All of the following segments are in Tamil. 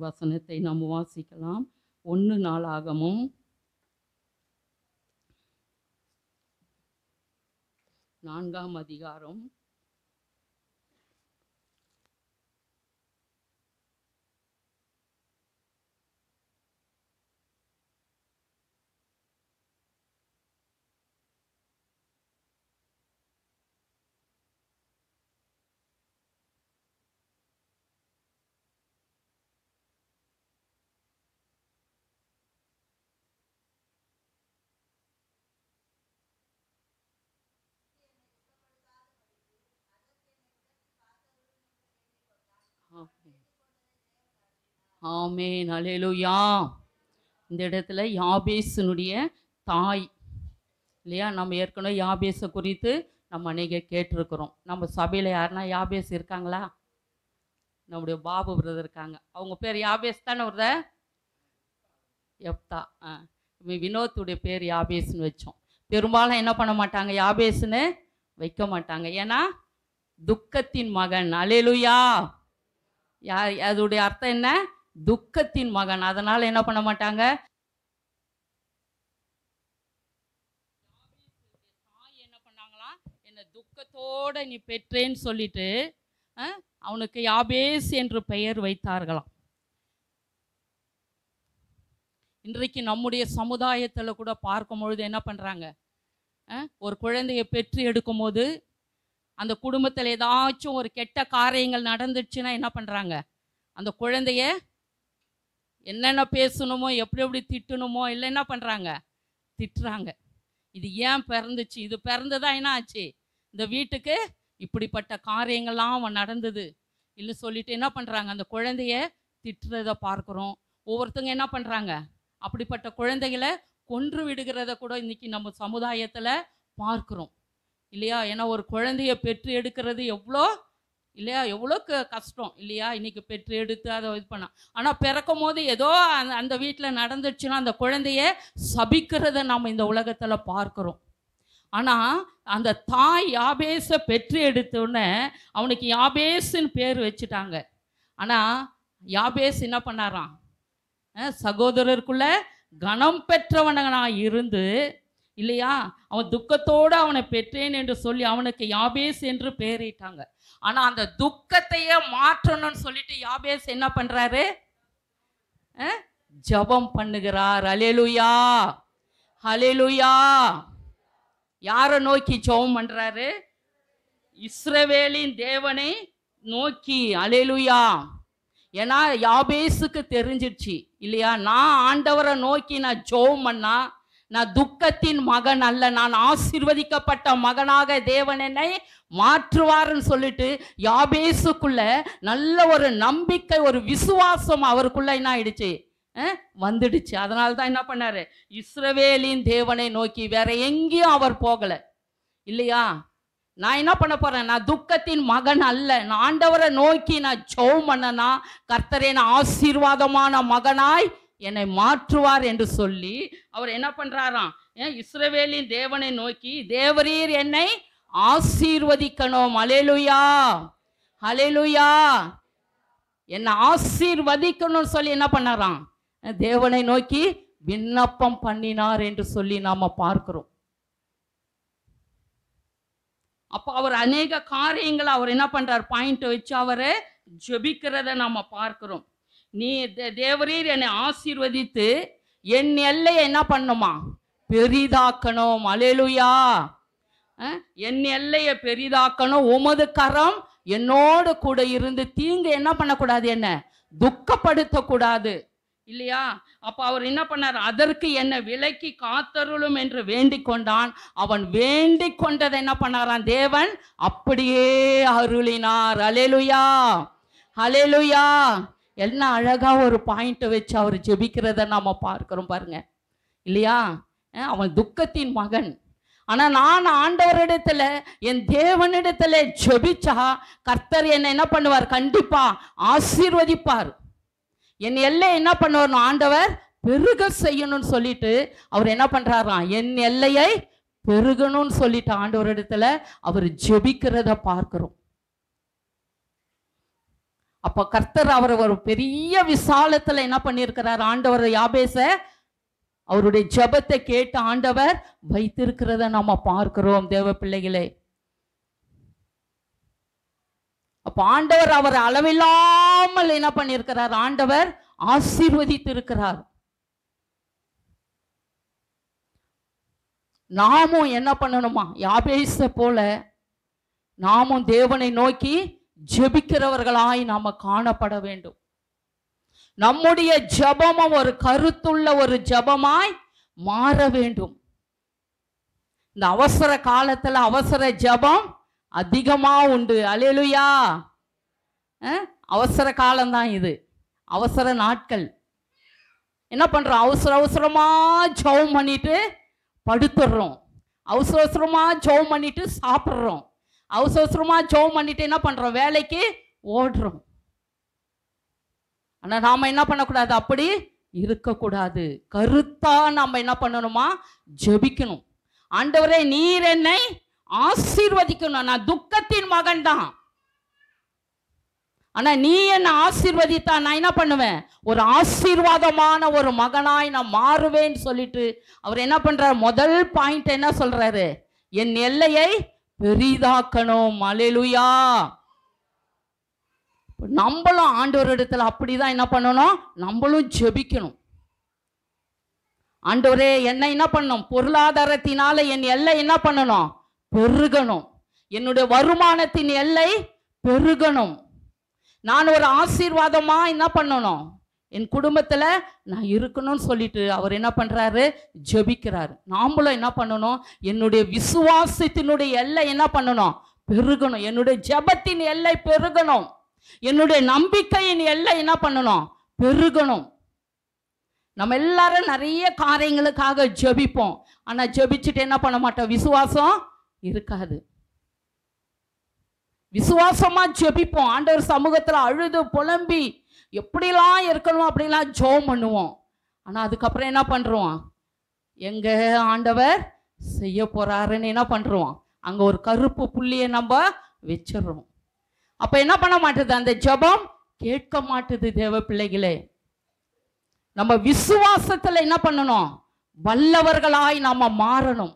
வசனத்தை நாம் வாசிக்கலாம். 1 நாளாகமும் 4ஆம் அதிகாரம் ஆமென் அல்லேலூயா. இந்த இடத்துல யாபேசினுடைய தாய் இல்லையா, நம்ம ஏற்கனவே யாபேஸை குறித்து நம்ம அநேக கேட்டிருக்கிறோம். நம்ம சபையில் யாருன்னா யாபேஸ் இருக்காங்களா? நம்முடைய பாபு பிரதர் இருக்காங்க. அவங்க பேர் யாபேஸ் தானே வருத? எப்தா. வினோத்துடைய பேர் யாபேஸ்ன்னு வச்சோம். பெரும்பாலும் என்ன பண்ண மாட்டாங்க, யாபேஸ்ன்னு வைக்க மாட்டாங்க. ஏன்னா துக்கத்தின் மகன். அல்லேலூயா. அதோடைய அர்த்தம் என்ன? துக்கத்தின் மகன். அதனால என்ன பண்ண மாட்டாங்க, தாய் என்ன பண்ணாங்களாம், என்ன துக்கத்தோட நீ பெற்றேன்னு சொல்லிட்டு அவனுக்கு யாபேஸ் என்று பெயர் வைத்தார்களாம். இன்றைக்கு நம்முடைய சமுதாயத்தில் கூட பார்க்கும் பொழுது என்ன பண்ணுறாங்க, ஒரு குழந்தையை பெற்று எடுக்கும் போது அந்த குடும்பத்தில் ஏதாச்சும் ஒரு கெட்ட காரியங்கள் நடந்துச்சுன்னா என்ன பண்ணுறாங்க, அந்த குழந்தைய என்னென்ன பேசணுமோ எப்படி எப்படி திட்டணுமோ இல்லை என்ன பண்ணுறாங்க, திட்டுறாங்க. இது ஏன் பிறந்துச்சு, இது பிறந்ததா என்ன ஆச்சு, இந்த வீட்டுக்கு இப்படிப்பட்ட காரியங்கள்லாம் நடந்தது இல்லை சொல்லிட்டு என்ன பண்ணுறாங்க, அந்த குழந்தைய திட்டுறதை பார்க்குறோம். ஒவ்வொருத்தங்க என்ன பண்ணுறாங்க, அப்படிப்பட்ட குழந்தைகளை கொன்று விடுகிறத கூட இன்னைக்கு நம்ம சமுதாயத்தில் பார்க்குறோம் இல்லையா. ஏன்னா ஒரு குழந்தைய பெற்று எடுக்கிறது எவ்வளோ இல்லையா, எவ்வளோ கஷ்டம் இல்லையா. இன்றைக்கி பெற்று எடுத்து அதை இது பண்ண, ஆனால் பிறக்கும் போது ஏதோ அந்த வீட்டில் நடந்துச்சுன்னா அந்த குழந்தைய சபிக்கிறத நம்ம இந்த உலகத்தில் பார்க்குறோம். ஆனால் அந்த தாய் யாபேஸை பெற்று எடுத்தோடனே அவனுக்கு யாபேஸ்ன்னு பேர் வச்சுட்டாங்க. ஆனால் யாபேஸ் என்ன பண்ணாராம், சகோதரருக்குள்ள கனம் பெற்றவனாக இருந்து இல்லையா, அவன் துக்கத்தோடு அவனை பெற்றேன் என்று சொல்லி அவனுக்கு யாபேஸ் என்று பெயரிட்டாங்க. ஆனால் அந்த துக்கத்தையே மாற்றணும்னு சொல்லிட்டு யாபேஸ் என்ன பண்ணுறாரு, ஜெபம் பண்ணுகிறார். அல்லேலூயா அல்லேலூயா. யாரை நோக்கி ஜெபம் பண்ணுறாரு? இஸ்ரவேலின் தேவனை நோக்கி. அல்லேலூயா. ஏன்னா யாபேஸுக்கு தெரிஞ்சிடுச்சு இல்லையா, நான் ஆண்டவரை நோக்கி நான் ஜெபம் பண்ணா நான் துக்கத்தின் மகன் அல்ல, நான் ஆசீர்வதிக்கப்பட்ட மகனாக தேவன் என்னை மாற்றுவார்னு சொல்லிட்டு யாபேஸுக்குள்ள நல்ல ஒரு நம்பிக்கை, ஒரு விசுவாசம் அவருக்குள்ள என்ன ஆயிடுச்சு, வந்துடுச்சு. அதனால தான் என்ன பண்ணாரு, இஸ்ரவேலின் தேவனை நோக்கி. வேற எங்கேயும் அவர் போகலை இல்லையா. நான் என்ன பண்ண போறேன், நான் துக்கத்தின் மகன் அல்ல, நான் ஆண்டவரை நோக்கி நான் ஜெபம் பண்ணனா கர்த்தர் என்னை ஆசீர்வாதமான மகனாய் என்னை மாற்றுவார் என்று சொல்லி அவர் என்ன பண்றாராம், இஸ்ரவேலின் தேவனை நோக்கி தேவரீர் என்னை ஆசீர்வதிக்கணும். அல்லேலூயா அல்லேலூயா. என்னை ஆசீர்வதிக்கணும்னு சொல்லி என்ன பண்ணாராம், தேவனை நோக்கி விண்ணப்பம் பண்ணினார் என்று சொல்லி நாம பார்க்கிறோம். அப்போ அவர் அநேக காரியங்களை அவர் என்ன பண்றார், பாயிண்ட் வச்சு அவரை ஜெபிக்கிறத நாம பார்க்கிறோம். நீ தேவரீர் என்னை ஆசீர்வதித்து என் எல்லையை என்ன பண்ணுமா, பெரிதாக்கணும். அல்லேலூயா. என் எல்லையை பெரிதாக்கணும், உமது கரம் என்னோடு கூட இருந்து தீங்கு என்ன பண்ணக்கூடாது, என்ன துக்கப்படுத்தக்கூடாது இல்லையா. அப்போ அவர் என்ன பண்ணார், அதற்கு என்னை விலக்கி காத்தருளும் என்று வேண்டிக் கொண்டான். அவன் வேண்டிக் கொண்டதை என்ன பண்ணாரான், தேவன் அப்படியே அருளினார். அல்லேலூயா அல்லேலூயா. என்ன அழகா ஒரு பாயிண்ட் வச்சு அவர் ஜெபிக்கிறத நாம பார்க்கிறோம் பாருங்க இல்லையா. அவன் துக்கத்தின் மகன், ஆனா நான் ஆண்டவரிடத்துல என் தேவனிடத்துல ஜெபிச்சா கர்த்தர் என்னை என்ன பண்ணுவார், கண்டிப்பா ஆசீர்வதிப்பார். என் எல்லை என்ன பண்ணுவார், ஆண்டவர் பெருக செய்யணும்னு சொல்லிட்டு அவர் என்ன பண்றாராம், என் எல்லையை பெருகணும்னு சொல்லிட்டு ஆண்டவரிடத்துல அவர் ஜெபிக்கிறத பார்க்கிறோம். அப்ப கர்த்தர் அவரை ஒரு பெரிய விசாலத்துல என்ன பண்ணியிருக்கிறார், ஆண்டவர் யாபேச அவருடைய ஜெபத்தை கேட்டு ஆண்டவர் வைத்திருக்கிறத நாம பார்க்கிறோம் தேவ பிள்ளைகளே. அப்ப ஆண்டவர் அவர் அளவில்லாமல் என்ன பண்ணியிருக்கிறார், ஆண்டவர் ஆசீர்வதித்து இருக்கிறார். நாமும் என்ன பண்ணணுமா, யாபேச போல நாமும் தேவனை நோக்கி ஜெபிக்கிறவர்களாய் நாம காணப்பட வேண்டும். நம்முடைய ஜெபமும் ஒரு கருத்துள்ள ஒரு ஜெபமாய் மாற வேண்டும். இந்த அவசர காலத்துல அவசர ஜெபம் அதிகமா உண்டு. அல்லேலூயா. அவசர காலம்தான் இது, அவசர நாட்கள். என்ன பண்றோம், அவசர அவசரமா ஜெபம் பண்ணிட்டு படுத்துடுறோம், அவசர அவசரமா ஜெபம் பண்ணிட்டு சாப்பிட்றோம், அவசர அவசரமா ஜெபம் பண்ணிட்டு என்ன பண்றோம், வேலைக்கு ஓடுறோம். ஆனா நாம என்ன பண்ணக்கூடாது, அப்படி இருக்கக்கூடாது. கருத்தா நாம என்ன பண்ணணுமா, ஜெபிக்கணும். ஆண்டவரே நீர் என்னை ஆசீர்வதிக்கணும், நான் துக்கத்தின் மகன் தான், ஆனா நீ என்ன ஆசீர்வதித்தா நான் என்ன பண்ணுவேன், ஒரு ஆசீர்வாதமான ஒரு மகனாய் நான் மாறுவேன்னு சொல்லிட்டு அவர் என்ன பண்றாரு, முதல் பாயிண்ட் என்ன சொல்றாரு, என் எல்லையை பெரிதாக்கணும். அல்லேலூயா. நம்மளும் ஆண்டவரிடத்துல அப்படிதான் என்ன பண்ணணும், நம்மளும் ஜெபிக்கணும். ஆண்டவரே என்னை என்ன பண்ணணும், பொருளாதாரத்தினால என் எல்லை என்ன பண்ணணும், பெருகணும். என்னுடைய வருமானத்தின் எல்லை பெருகணும். நான் ஒரு ஆசீர்வாதமா என்ன பண்ணணும், என் குடும்பத்துல நான் இருக்கணும்னு சொல்லிட்டு அவர் என்ன பண்றாரு, ஜெபிக்கிறாரு. நாமளும் என்ன பண்ணணும், என்னுடைய விசுவாசத்தினுடைய எல்லை என்ன பண்ணணும், பெருகணும். என்னுடைய ஜெபத்தின் எல்லை பெருகணும். என்னுடைய நம்பிக்கையின் எல்லை என்ன பண்ணணும், பெருகணும். நம்ம எல்லாரும் நிறைய காரியங்களுக்காக ஜெபிப்போம், ஆனா ஜெபிச்சுட்டு என்ன பண்ண மாட்டோம், விசுவாசம் இருக்காது. விசுவாசமா ஜெபிப்போம், ஆண்டவர் சமூகத்துல அழுது புலம்பி எப்படிலாம் இருக்கணும் அப்படிலாம் ஜெபம் பண்ணுவோம். ஆனா அதுக்கப்புறம் என்ன பண்றோம், எங்க ஆண்டவர் செய்ய போறாருன்னு என்ன பண்றோம், அங்க ஒரு கருப்பு புள்ளியை நம்ம வச்சிடறோம். அப்ப என்ன பண்ண மாட்டுது, அந்த ஜெபம் கேட்க மாட்டுது. தேவ பிள்ளைகளே, நம்ம விசுவாசத்துல என்ன பண்ணணும், வல்லவர்களாய் நாம மாறணும்.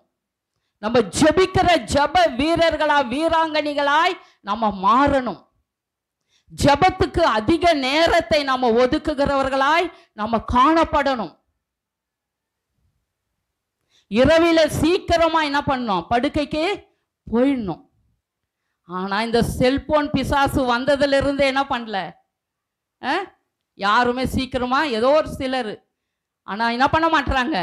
நம்ம ஜெபிக்கிற ஜெப வீரர்களா வீராங்கனிகளாய் நம்ம மாறணும். ஜெபத்துக்கு அதிக நேரத்தை நம்ம ஒதுக்குகிறவர்களாய் நம்ம காணப்படணும். இரவில சீக்கிரமா என்ன பண்ணணும், படுக்கைக்கு போயிடணும். ஆனா இந்த செல்போன் பிசாசு வந்ததுல இருந்து என்ன பண்ணல, யாருமே சீக்கிரமா, ஏதோ ஒரு சிலர், ஆனா என்ன பண்ண மாட்டாங்க,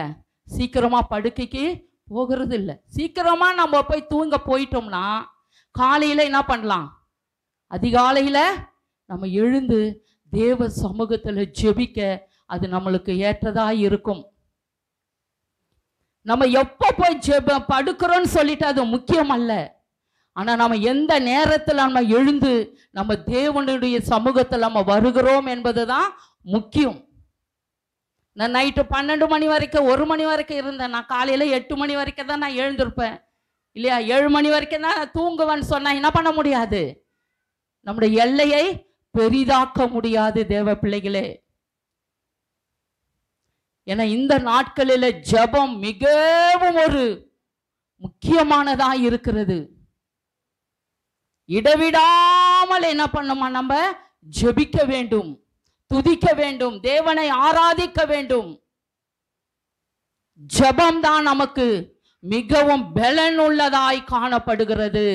சீக்கிரமா படுக்கைக்கு போகிறது இல்லை. சீக்கிரமா நம்ம போய் தூங்க போயிட்டோம்னா காலையில என்ன பண்ணலாம், அதிகாலையில நம்ம எழுந்து தேவ சமூகத்துல ஜெபிக்க அது நம்மளுக்கு ஏற்றதா இருக்கும். நம்ம எப்போ போய் படுக்கிறோம்னு சொல்லிட்டு அது முக்கியம் அல்ல. ஆனா நம்ம எந்த நேரத்தில் நம்ம எழுந்து நம்ம தேவனுடைய சமூகத்தில் நம்ம வருகிறோம் என்பதுதான் முக்கியம். நான் நைட்டு 12 மணி வரைக்கும் 1 மணி வரைக்கும் இருந்தேன், நான் காலையில 8 மணி வரைக்கும் தான் நான் எழுந்திருப்பேன் இல்லையா, 7 மணி வரைக்கும் தான் நான் தூங்குவேன்னு சொன்னா என்ன பண்ண முடியாது, நம்முடைய எல்லையை பெரிதாக்க முடியாது. தேவ பிள்ளைகளே, ஏன்னா இந்த நாட்களில் ஜெபம் மிகவும் ஒரு முக்கியமானதா இருக்கிறது. இடைவிடாமல் என்ன பண்ணுமா, நம்ம ஜெபிக்க வேண்டும், துதிக்க வேண்டும், தேவனை ஆராதிக்க வேண்டும். ஜெபம் தான் நமக்கு மிகவும் பலன் உள்ளதாய் காணப்படுகிறது.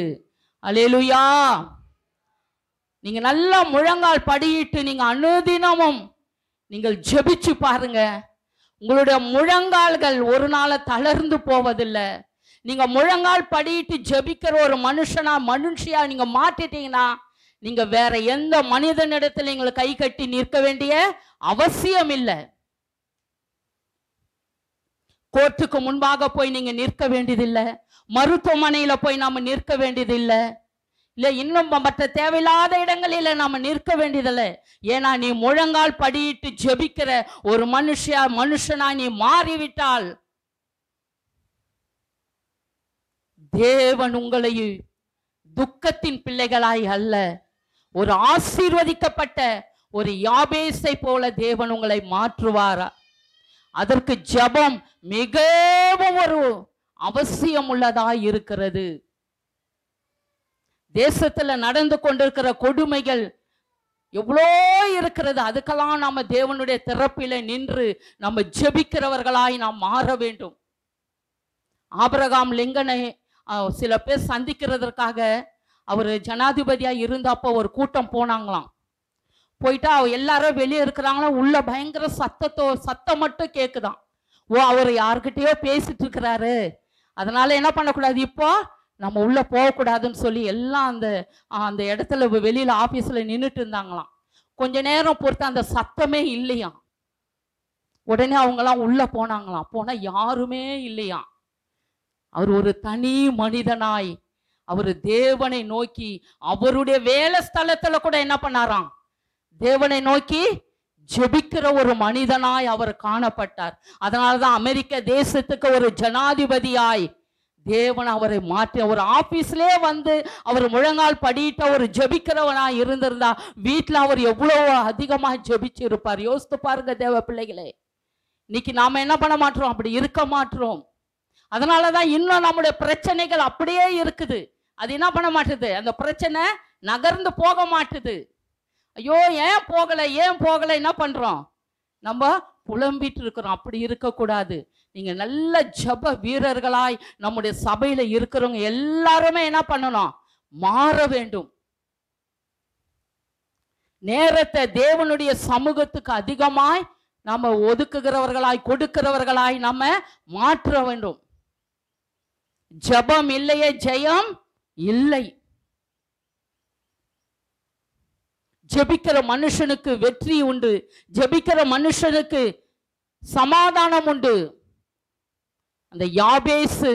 அல்லேலூயா. நீங்க நல்லா முழங்கால் படியிட்டு நீங்க அனுதினமும் நீங்கள் ஜெபிச்சு பாருங்க, உங்களுடைய முழங்கால்கள் ஒரு நாள் தளர்ந்து போவதில்லை. நீங்க முழங்கால் படியிட்டு ஜெபிக்கிற ஒரு மனுஷியா நீங்க மாட்டிட்டீங்கன்னா நீங்க வேற எந்த மனிதனிடத்தில் நீங்க கை கட்டி நிற்க வேண்டிய அவசியம் இல்லை. கோர்ட்டுக்கு முன்பாக போய் நீங்க நிற்க வேண்டியதில்லை, மருத்துவமனையில போய் நாம நிற்க வேண்டியதில்லை, இல்ல இன்னும் மற்ற தேவையில்லாத இடங்களில நாம நிற்க வேண்டியதில்லை. ஏன்னா நீ முழங்கால் படியிட்டு ஜெபிக்கிற ஒரு மனுஷனா நீ மாறிவிட்டால் தேவன் உங்களை துக்கத்தின் பிள்ளைகளாய் அல்ல, ஒரு ஆசீர்வதிக்கப்பட்ட ஒரு யாபேசை போல தேவன் உங்களை மாற்றுவாரா? அதற்கு ஜெபம் மிகவும் ஒரு அவசியம் உள்ளதா இருக்கிறது. தேசத்துல நடந்து கொண்டிருக்கிற கொடுமைகள் எவ்வளோ இருக்கிறது. அதுக்கெல்லாம் நாம தேவனுடைய திறப்பில நின்று நம்ம ஜெபிக்கிறவர்களாய் நாம் மாற வேண்டும். ஆபிரகாம் லிங்கனை சில பேர் சந்திக்கிறதற்காக அவர் ஜனாதிபதியா இருந்தப்போ ஒரு கூட்டம் போனாங்களாம். போயிட்டா எல்லாரும் வெளியே இருக்கிறாங்களாம். உள்ள பயங்கர சத்தம் மட்டும் கேக்குதான். ஓ, அவர் யாருக்கிட்டயோ பேசிட்டு இருக்கிறாரு, அதனால என்ன பண்ணக்கூடாது, இப்போ நம்ம உள்ள போகக்கூடாதுன்னு சொல்லி எல்லாம் அந்த இடத்துல வெளியில ஆபீஸ்ல நின்றுட்டு இருந்தாங்களாம். கொஞ்ச நேரம் பொறுத்து அந்த சத்தமே இல்லையாம். உடனே அவங்கெல்லாம் உள்ள போனாங்களாம். போனா யாருமே இல்லையாம். அவர் ஒரு தனி மனிதனாய் அவர் தேவனை நோக்கி அவருடைய வேலை ஸ்தலத்துல கூட என்ன பண்ணாராம், தேவனை நோக்கி ஜெபிக்கிற ஒரு மனிதனாய் அவர் காணப்பட்டார். அதனாலதான் அமெரிக்க தேசத்துக்கு ஒரு ஜனாதிபதியாய் தேவன் அவரை மாற்றி ஒரு ஆபீஸ்லயே வந்து அவர் முழங்கால் படியிட்ட ஒரு ஜெபிக்கிறவனாய் இருந்திருந்தா வீட்டுல அவர் எவ்வளவு அதிகமா ஜெபிச்சு இருப்பார். யோசித்து பாருங்க தேவ பிள்ளைகளே. இன்னைக்கு நாம என்ன பண்ண மாட்டோம், அப்படி இருக்க மாட்டோம். அதனாலதான் இன்னும் நம்முடைய பிரச்சனைகள் அப்படியே இருக்குது. அது என்ன பண்ண மாட்டுது, அந்த பிரச்சனை நகர்ந்து போக மாட்டுது. ஐயோ ஏன் போகல என்ன பண்றோம், நம்ம புலம்பிட்டு இருக்கிறோம். அப்படி இருக்கக்கூடாது. நீங்க நல்ல ஜெப வீரர்களாய் நம்முடைய சபையில இருக்கிறவங்க எல்லாருமே என்ன பண்ணணும், மாற வேண்டும். நேரத்தை தேவனுடைய சமூகத்துக்கு அதிகமாய் நம்ம ஒதுக்குகிறவர்களாய் கொடுக்கிறவர்களாய் நம்ம மாற்ற வேண்டும். ஜெபம் இல்லையே ஜெயம் இல்லை. ஜெபிக்கிற மனுஷனுக்கு வெற்றி உண்டு. ஜெபிக்கிற மனுஷனுக்கு சமாதானம் உண்டு. அந்த யாபேசு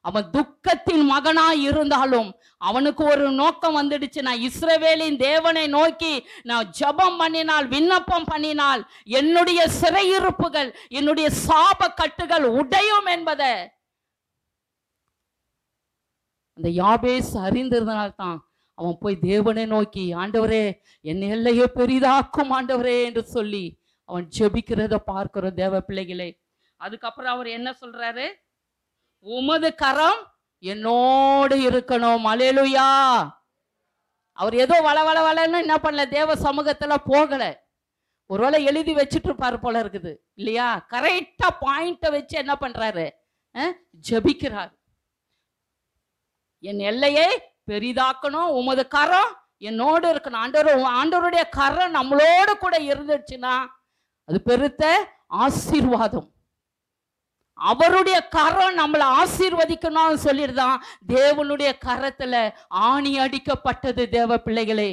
அவன் துக்கத்தின் மகனாய் இருந்தாலும் அவனுக்கு ஒரு நோக்கம் வந்துடுச்சு. நான் இஸ்ரவேலின் தேவனை நோக்கி நான் ஜெபம் பண்ணினால், விண்ணப்பம் பண்ணினால் என்னுடைய சிறையிருப்புகள், என்னுடைய சாப கட்டுகள் உடையும் என்பதை அந்த யாபேஸ் அறிந்திருந்தனால்தான் அவன் போய் தேவனை நோக்கி, ஆண்டவரே என் எல்லையை பெரிதாக்கும் ஆண்டவரே என்று சொல்லி அவன் ஜெபிக்கிறத பார்க்கிறோம் தேவ பிள்ளைகளே. அதுக்கப்புறம் அவர் என்ன சொல்றாரு, உமது கரம் என்னோடு இருக்கணும். அல்லேலூயா. அவர் ஏதோ வளன்னு என்ன பண்ணல, தேவ சமூகத்துல போகல. ஒருவேளை எழுதி வச்சுட்டு இருப்பாரு போல இருக்குது இல்லையா. கரெக்டா பாயிண்ட வச்சு என்ன பண்றாரு, ஜெபிக்கிறார். என் எல்லையை பெரிதாக்கணும், உமது கரம் என்னோடு இருக்கணும். ஆண்டவருடைய கரம் நம்மளோடு கூட இருந்துச்சுன்னா அது பெருத்த ஆசீர்வாதம். அவருடைய கரம் நம்மளை ஆசீர்வதிக்கணும்னு சொல்லிடுதான் தேவனுடைய கரத்துல ஆணி அடிக்கப்பட்டது. தேவ பிள்ளைகளே,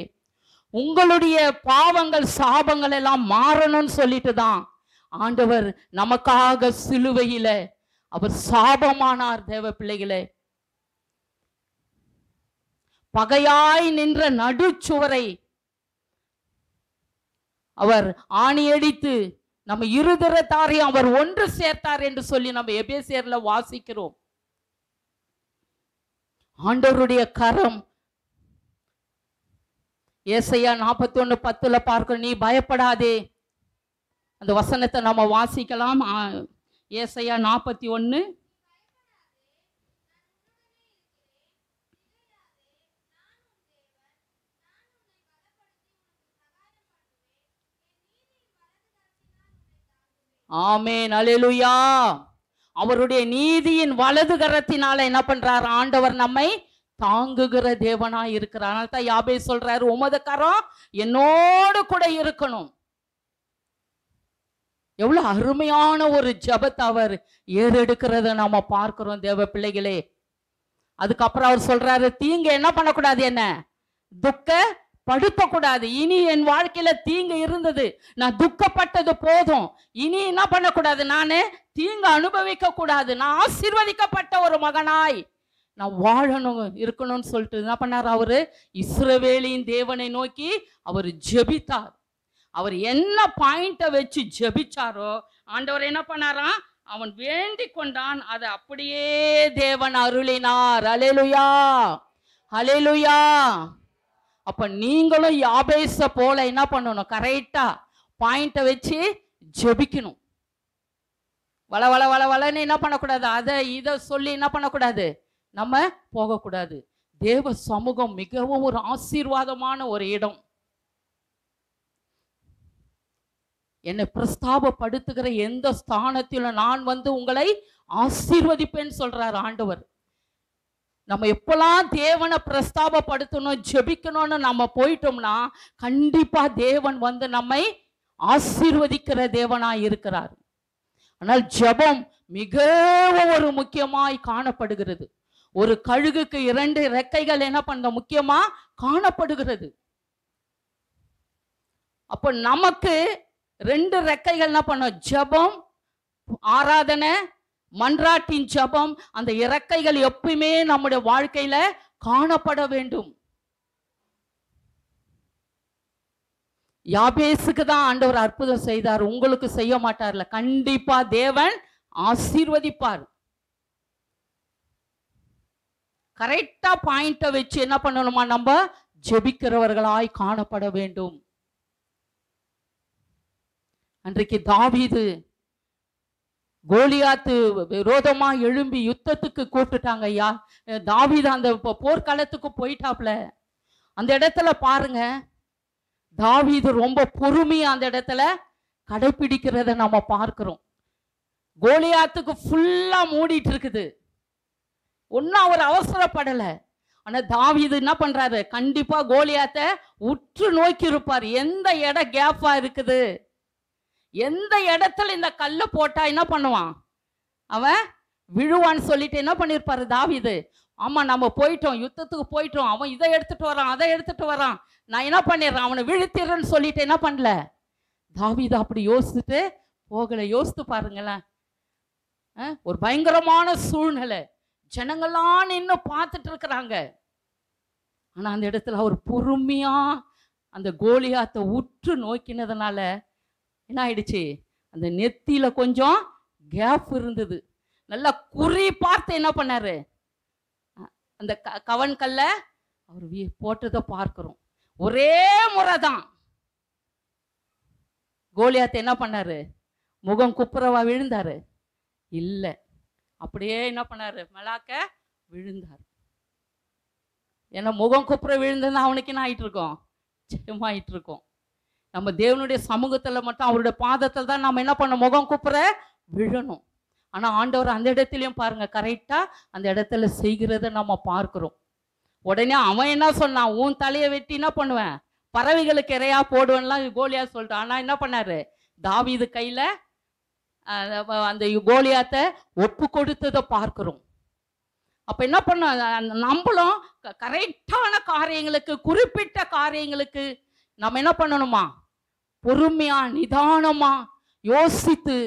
உங்களுடைய பாவங்கள் சாபங்கள் எல்லாம் மாறணும்னு சொல்லிட்டு தான் ஆண்டவர் நமக்காக சிலுவையில அவர் சாபமானார். தேவ பிள்ளைகளே, பகையாய் நின்ற நடுச்சுவரை அவர் ஆணியடித்து நம்ம இருதரத்தாரையும் அவர் ஒன்று சேர்த்தார் என்று சொல்லி நம்ம எபேசியர்ல வாசிக்கிறோம். ஆண்டவருடைய கரம் ஏசாயா 41:10 பார்க்கிறோம். நீ பயப்படாதே. அந்த வசனத்தை நம்ம வாசிக்கலாம். ஏசாயா 41. ஆமென், அல்லேலூயா. அவருடைய நீதியின் வலது கரத்தினால என்ன பண்றார், ஆண்டவர் நம்மை தாங்குகிற தேவனாய் இருக்கிறார். அதனால தான் யாபேஸ் சொல்றாரு, உமது கரம் என்னோடு கூட இருக்கணும். எவ்வளவு அருமையான ஒரு ஜெபத்தை அவர் ஏறெடுக்கிறத நாம பார்க்கிறோம் தேவ பிள்ளைகளே. அதுக்கப்புறம் அவர் சொல்றாரு, தீங்கு என்ன பண்ணக்கூடாது, என்ன துக்கப்படுத்தக்கூடாது. இனி என் வாழ்க்கையில தீங்கு இருந்தது, நான் துக்கப்பட்டது போதும். இனி என்ன பண்ணக்கூடாது, நானு தீங்கு அனுபவிக்க கூடாது. நான் ஆசீர்வதிக்கப்பட்ட ஒரு மகனாய் நான் வாழணும் இருக்கணும்னு சொல்லிட்டு என்ன பண்ணார், அவரு இஸ்ரவேலின் தேவனை நோக்கி அவர் ஜெபித்தார். அவர் என்ன பாயிண்ட வச்சு ஜெபிச்சாரோ ஆண்டவர் என்ன பண்ணாராம், அவன் வேண்டிக் கொண்டான். அதை அப்படியே தேவன் அருளினார். அல்லேலூயா, அல்லேலூயா. அப்ப நீங்களும் யாபேச போல என்ன பண்ணணும், கரெக்டா பாயிண்ட வச்சு ஜெபிக்கணும். வள வள வள வளன்னு என்ன பண்ணக்கூடாது, அதை இதை சொல்லி என்ன பண்ணக்கூடாது, நம்ம போகக்கூடாது. தேவ சமூகம் மிகவும் ஒரு ஆசீர்வாதமான ஒரு இடம். என்னை பிரஸ்தாபப்படுத்துகிற எந்த ஸ்தானத்திலும் நான் உங்களை ஆசீர்வதிப்பேன்னு சொல்றாரு ஆண்டவர். நம்ம எப்பெல்லாம் தேவனை பிரஸ்தாபப்படுத்தணும், ஜெபிக்கணும்னு நம்ம போயிட்டோம்னா கண்டிப்பா தேவன் நம்மை ஆசீர்வதிக்கிற தேவனாய் இருக்கிறார். ஆனால் ஜெபம் மிகவும் ஒரு முக்கியமாய் காணப்படுகிறது. ஒரு கழுகுக்கு 2 ரெக்கைகள் என்ன பண்ண முக்கியமா காணப்படுகிறது. அப்ப நமக்கு 2 ரெக்கைகள் என்ன பண்ண, ஜெபம், ஆராதனை, மன்றாட்டின் ஜெபம். அந்த இறக்கைகள் எப்பயுமே நம்முடைய வாழ்க்கையில காணப்பட வேண்டும். யாபேசுக்கு தான் ஆண்டவர் அற்புதம் செய்தார், உங்களுக்கு செய்ய மாட்டார்ல. கண்டிப்பா தேவன் ஆசீர்வதிப்பார். கரெக்டா பாயிண்ட வச்சு என்ன பண்ணணுமா, நம்ம ஜெபிக்கிறவர்களாய் காணப்பட வேண்டும். அன்றைக்கு தாவீது கோலியாத்து விரோதமா எழும்பி யுத்தத்துக்கு கூப்பிட்டுட்டாங்க ஐயா. தாவீது அந்த போர்க்களத்துக்கு போயிட்டாப்ல. அந்த இடத்துல பாருங்க, தாவீது ரொம்ப பொறுமையா அந்த இடத்துல கடைபிடிக்கிறத நம்ம பார்க்கிறோம். கோலியாத்துக்கு ஃபுல்லா மூடிட்டு இருக்குது, ஒன்னும் அவர் அவசரப்படல. ஆனா தாவீது என்ன பண்றாரு, கண்டிப்பா கோலியாத்தை உற்று நோக்கி இருப்பார். எந்த இடம் கேப்பா இருக்குது, எந்த இடத்துல இந்த கல்லை போட்டா என்ன பண்ணுவான், அவன் விழுவான்னு சொல்லிட்டு என்ன பண்ணிருப்பாரு தாவீது. ஆமா நம்ம போயிட்டோம், யுத்தத்துக்கு போயிட்டோம், அவன் இதை எடுத்துட்டு வரான், அதை எடுத்துட்டு வரான், நான் என்ன பண்ணிடுறேன், அவனை விழுத்திடுறேன்னு சொல்லிட்டு என்ன பண்ணல தாவீது. அப்படி யோசிச்சுட்டு போகல. யோசித்து பாருங்களேன், ஒரு பயங்கரமான சூழ்நிலை, ஜனங்கள்லாம் நின்று பார்த்துட்டு இருக்கிறாங்க. ஆனா அந்த இடத்துல அவர் பொறுமையா அந்த கோலியாத்தை உற்று நோக்கினதுனால என்ன ஆயிடுச்சு, அந்த நெத்தியில கொஞ்சம் கேப் இருந்தது. நல்லா குறி பார்த்து என்ன பண்ணாரு, அந்த கவன் கல்ல அவர் போட்டதை பார்க்கிறோம். ஒரே முறைதான் கோலியாத்தை என்ன பண்ணாரு, முகம் குப்புறவா விழுந்தாரு இல்ல, அப்படியே என்ன பண்ணாரு, மலாக்க விழுந்தார். ஏன்னா முகம் குப்புற விழுந்ததுன்னா அவனுக்கு என்ன ஆயிட்டு இருக்கோம், ஜெயமாயிட்டு இருக்கோம். நம்ம தேவனுடைய சமூகத்துல மட்டும் அவருடைய பாதத்தில் தான் நம்ம என்ன பண்ண, முகம் குப்புற விழணும். ஆனா ஆண்டவர் அந்த இடத்துலயும் பாருங்க கரெக்டா அந்த இடத்துல செய்கிறத நம்ம பார்க்கிறோம். உடனே அவன் என்ன சொன்னான், உன் தலையை வெட்டி என்ன பண்ணுவேன், பறவைகளுக்கு இறையா போடுவேன்லாம் கோலியா சொல்லிட்டான். ஆனா என்ன பண்ணாரு, தாவீது கையில அந்த கோலியாத்தை ஒப்பு கொடுத்ததை பார்க்கிறோம். அப்ப என்ன பண்ண, நம்மளும் கரெக்டான காரியங்களுக்கு, குறிப்பிட்ட காரியங்களுக்கு நம்ம என்ன பண்ணணுமா, பொறுமையா நிதானமா யோசித்து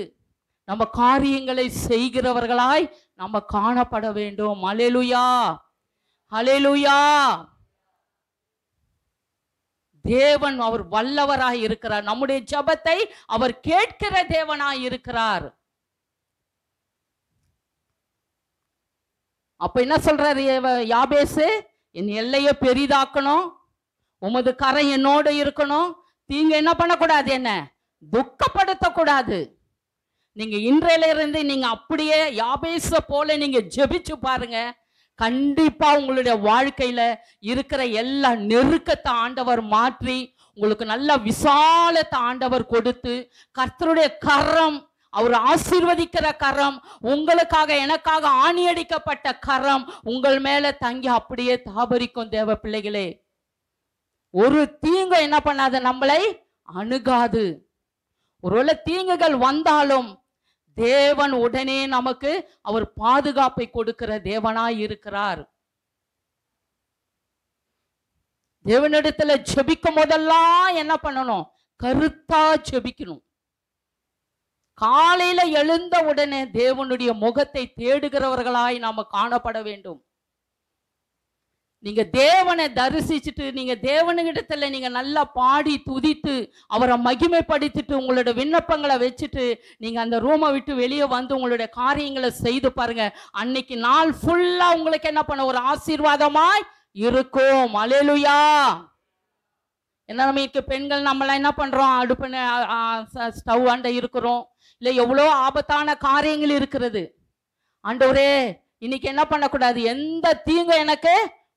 நம்ம காரியங்களை செய்கிறவர்களாய் நம்ம காணப்பட வேண்டும். அல்லேலூயா, அல்லேலூயா. தேவன் அவர் வல்லவராய் இருக்கிறார். நம்முடைய ஜெபத்தை அவர் கேட்கிற தேவனாய் இருக்கிறார். அப்ப என்ன சொல்றாரு யாபேசு, என் எல்லையை பெரிதாக்கணும், உமது கரை என்னோடு இருக்கணும், தீங்கு என்ன பண்ணக்கூடாது, என்ன துக்கப்படுத்தக்கூடாது. நீங்க இன்றையில இருந்து நீங்க அப்படியே யாபேச போல நீங்க ஜெபிச்சு பாருங்க, கண்டிப்பா உங்களுடைய வாழ்க்கையில இருக்கிற எல்லா நெருக்கத்தை ஆண்டவர் மாற்றி உங்களுக்கு நல்ல விசாலத்தை ஆண்டவர் கொடுத்து, கர்த்தருடைய கரம், அவர் ஆசீர்வதிக்கிற கரம், உங்களுக்காக எனக்காக ஆணியடிக்கப்பட்ட கரம் உங்கள் மேல தங்கி அப்படியே தாபரிக்கும். தேவ பிள்ளைகளே, ஒரு தீங்கு என்ன பண்ணாது, நம்மளை அணுகாது. ஒருவேளை தீங்குகள் வந்தாலும் தேவன் உடனே நமக்கு அவர் பாதுகாப்பை கொடுக்கிற தேவனாய் இருக்கிறார். தேவனிடத்துல ஜெபிக்கும் போதெல்லாம் என்ன பண்ணணும், கருத்தா ஜெபிக்கணும். காலையில எழுந்த உடனே தேவனுடைய முகத்தை தேடுகிறவர்களாய் நாம காணப்பட வேண்டும். நீங்க தேவனை தரிசிச்சுட்டு நீங்க தேவனிடத்துல நீங்க நல்லா பாடி துதித்து அவரை மகிமைப்படுத்திட்டு உங்களோட விண்ணப்பங்களை வச்சுட்டு நீங்க அந்த ரூமை விட்டு வெளியே வந்து உங்களுடைய காரியங்களை செய்து பாருங்க. அன்னைக்கு நாள் ஃபுல்லா உங்களுக்கு என்ன பண்ண, ஒரு ஆசீர்வாதமாய் இருக்கும். அல்லேலூயா. ஏன்னா நம்ம பெண்கள் நம்மளாம் என்ன பண்றோம், அடுப்பு ஸ்டவ் ஆண்ட இருக்கிறோம், இல்லை எவ்வளோ ஆபத்தான காரியங்கள் இருக்கிறது. ஆண்டவரே இன்னைக்கு என்ன பண்ணக்கூடாது, எந்த தீங்கு எனக்கு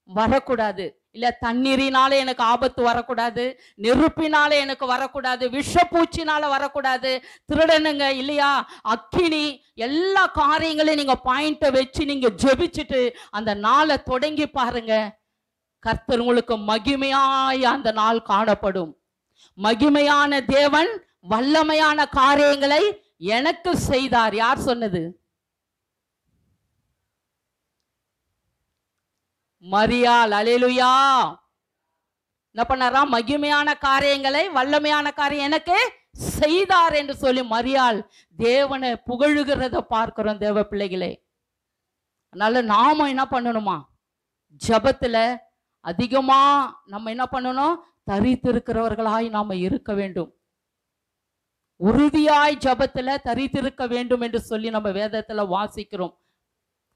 வரக்கூடாது, இல்ல தண்ணீரினால எனக்கு ஆபத்து வரக்கூடாது, நெருப்பினால எனக்கு வரக்கூடாது, விஷப்பூச்சினால வரக்கூடாது, திருடனுங்க இல்லையா, அக்கினி, எல்லா காரியங்களையும் நீங்க பாயிண்ட வச்சு நீங்க ஜெபிச்சுட்டு அந்த நாளை தொடங்கி பாருங்க. கர்த்தர் உங்களுக்கு மகிமையாய் அந்த நாள் காணப்படும். மகிமையான தேவன் வல்லமையான காரியங்களை எனக்கு செய்தார். யார் சொன்னது? மரியாள். அல்லேலூயா. என்ன பண்ணாரா? மகிமையான காரியங்களை, வல்லமையான காரியம் எனக்கு செய்தார் என்று சொல்லி மரியாள் தேவனை புகழுகிறத பார்க்கிறோம் தேவ பிள்ளைகளே. அதனால நாம என்ன பண்ணணுமா, ஜபத்துல அதிகமா நம்ம என்ன பண்ணணும், தரித்திருக்கிறவர்களாய் நாம இருக்க வேண்டும். உறுதியாய் ஜபத்துல தரித்திருக்க வேண்டும் என்று சொல்லி நம்ம வேதத்துல வாசிக்கிறோம்.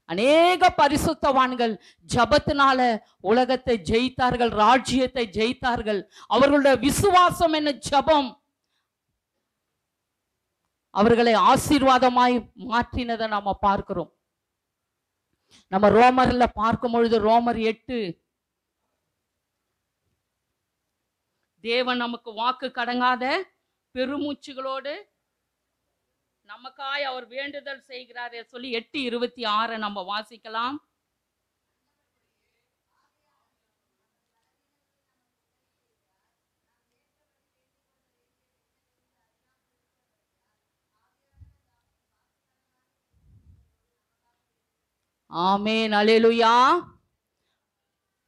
அநேக பரிசுத்தவான்கள் ஜபத்தினால உலகத்தை ஜெயித்தார்கள், ராஜ்யத்தை ஜெயித்தார்கள். அவர்களுடைய விசுவாசம் என்ன ஜபம் அவர்களை ஆசீர்வாதமாய் மாற்றினதை நாம பார்க்கிறோம். நம்ம ரோமர்ல பார்க்கும் பொழுது ரோமர் 8, தேவன் நமக்கு வாக்கு கடங்காத பெருமூச்சுகளோடு நமக்காய் அவர் வேண்டுதல் செய்கிறார் சொல்லி 8:26 நம்ம வாசிக்கலாம். ஆமென். அல்லேலூயா.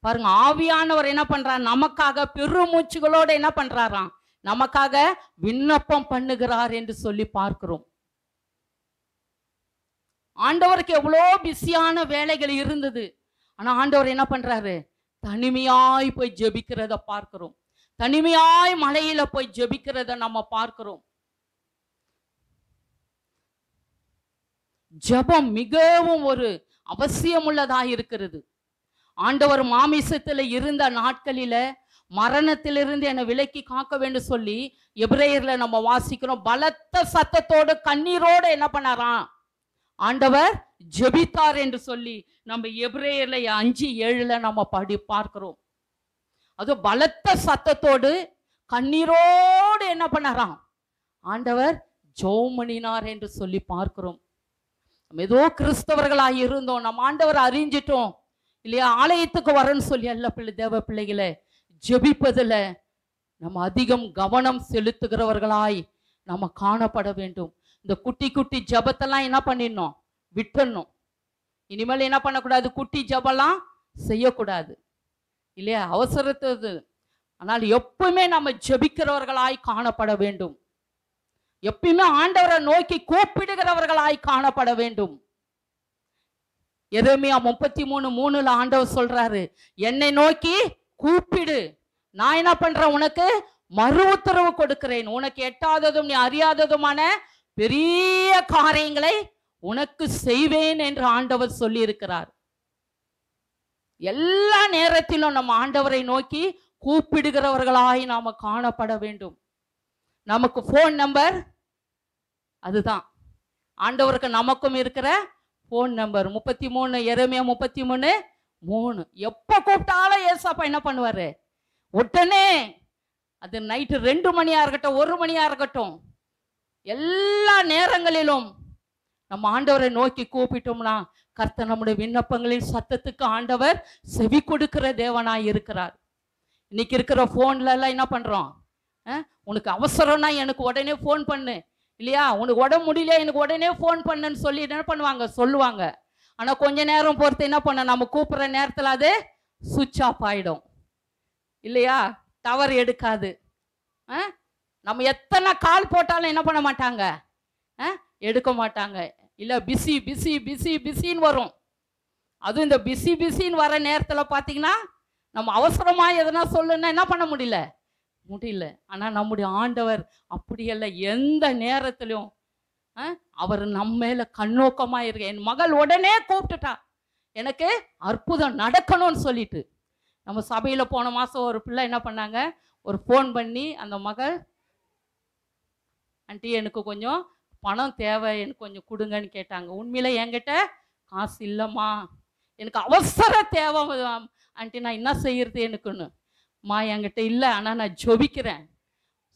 பாருங்க, ஆவியானவர் என்ன பண்றார், நமக்காக பெருமூச்சுகளோடு என்ன பண்றாராம், நமக்காக விண்ணப்பம் பண்ணுகிறார் என்று சொல்லி பார்க்கிறோம். ஆண்டவருக்கு எவ்வளோ பிஸியான வேலைகள் இருந்தது. ஆனா ஆண்டவர் என்ன பண்றாரு, தனிமையாய் போய் ஜெபிக்கிறத பார்க்கிறோம். தனிமையாய் மலையில போய் ஜெபிக்கிறத நம்ம பார்க்கிறோம். ஜெபம் மிகவும் ஒரு அவசியம் உள்ளதா இருக்கிறது. ஆண்டவர் மாமிசத்துல இருந்த நாட்களில மரணத்திலிருந்து என்னை விலக்கி காக்க வேண்டும் சொல்லி எபிரேயர்ல நம்ம வாசிக்கிறோம். பலத்த சத்தத்தோடு கண்ணீரோடு என்ன பண்ணாராம், ஆண்டவர் ஜெபித்தார் என்று சொல்லி நம்ம எபிரேயர்ல 5:7 நம்ம பார்க்கிறோம். அது பலத்த சத்தத்தோடு கண்ணீரோடு என்ன பண்ணாராம், ஆண்டவர் ஜெபம் பண்ணினார் என்று சொல்லி பார்க்கிறோம். நம்ம ஏதோ கிறிஸ்தவர்களாக இருந்தோம், நம்ம ஆண்டவர் அறிஞ்சிட்டோம் இல்லையா, ஆலயத்துக்கு வரன்னு சொல்லி அல்ல தேவ பிள்ளைகளை, ஜெபிப்பதில் நம்ம அதிகம் கவனம் செலுத்துகிறவர்களாய் நம்ம காணப்பட வேண்டும். இந்த குட்டி குட்டி ஜபத்தெல்லாம் என்ன பண்ணிடணும், விட்டுடணும். இனிமேல் என்ன பண்ணக்கூடாது, குட்டி ஜபெல்லாம் செய்யக்கூடாது இல்லையா, அவசரத்து. ஆனால் எப்பவுமே நம்ம ஜெபிக்கிறவர்களாய் காணப்பட வேண்டும். எப்பயுமே ஆண்டவரை நோக்கி கூப்பிடுகிறவர்களாய் காணப்பட வேண்டும். எரேமியா 33:3 ஆண்டவர் சொல்றாரு, என்னை நோக்கி கூப்பிடு, நான் என்ன பண்றேன், உனக்கு மறு உத்தரவு கொடுக்கிறேன், உனக்கு எட்டாததும் நீ அறியாததுமான பெரிய காரியங்களை உனக்கு செய்வேன் என்று ஆண்டவர் சொல்லி இருக்கிறார். எல்லா நேரத்திலும் நம்ம ஆண்டவரை நோக்கி கூப்பிடுகிறவர்களாய் நாம காணப்பட வேண்டும். நமக்கு போன் நம்பர் அதுதான் ஆண்டவருக்கு நமக்கும் இருக்கிற போன் நம்பர் 33, எரேமியா 33:3. எப்ப கூப்பிட்டாலும் ஏசப்பா என்ன பண்ணுவாரு, உடனே அது நைட்டு 2 மணியா இருக்கட்டும் 1 மணியா இருக்கட்டும், எல்லா நேரங்களிலும் நம்ம ஆண்டவரை நோக்கி கூப்பிட்டோம்னா கர்த்தர் நம்முடைய விண்ணப்பங்களின் சத்தத்துக்கு ஆண்டவர் செவி கொடுக்கிற தேவனாய் இருக்கிறார். இன்னைக்கு இருக்கிற போன்ல எல்லாம் என்ன பண்றோம், உனக்கு அவசரம்னா எனக்கு உடனே போன் பண்ணு இல்லையா, உனக்கு உடம்பு முடியல எனக்கு உடனே போன் பண்ணுன்னு சொல்லி என்ன பண்ணுவாங்க, சொல்லுவாங்க. ஆனா கொஞ்ச நேரம் பொறுத்து என்ன பண்ண, நம்ம கூப்பிடுற நேரத்தில் அது சுவிட்ச் ஆஃப் ஆயிடும் இல்லையா, டவர் எடுக்காது. நம்ம எத்தனை கால் போட்டாலும் என்ன பண்ண மாட்டாங்க, எடுக்க மாட்டாங்க. இல்லை பிஸி பிஸி பிஸி பிஸின்னு வரும். அதுவும் இந்த பிஸி பிஸின்னு வர நேரத்தில் பார்த்தீங்கன்னா நம்ம அவசரமாக எதனா சொல்லுன்னா என்ன பண்ண முடியல. ஆனால் நம்முடைய ஆண்டவர் அப்படியல்ல, எந்த நேரத்திலும் அவர் நம்ம மேல கண்ணோக்கமாக இருக்க. என் மகள் உடனே கூப்பிட்டுட்டா, எனக்கு அற்புதம் நடக்கணும்னு சொல்லிட்டு. நம்ம சபையில் போன மாதம் ஒரு பிள்ளை என்ன பண்ணாங்க, ஒரு ஃபோன் பண்ணி அந்த மகள், ஆண்டி எனக்கு கொஞ்சம் பணம் தேவை, எனக்கு கொஞ்சம் கொடுங்கன்னு கேட்டாங்க. உண்மையில என்கிட்ட காசு இல்லைம்மா, எனக்கு அவசர தேவை ஆண்டி, நான் என்ன செய்யறது எனக்குன்னு. மா என்கிட்ட இல்லை, ஆனால் நான் ஜொபிக்கிறேன்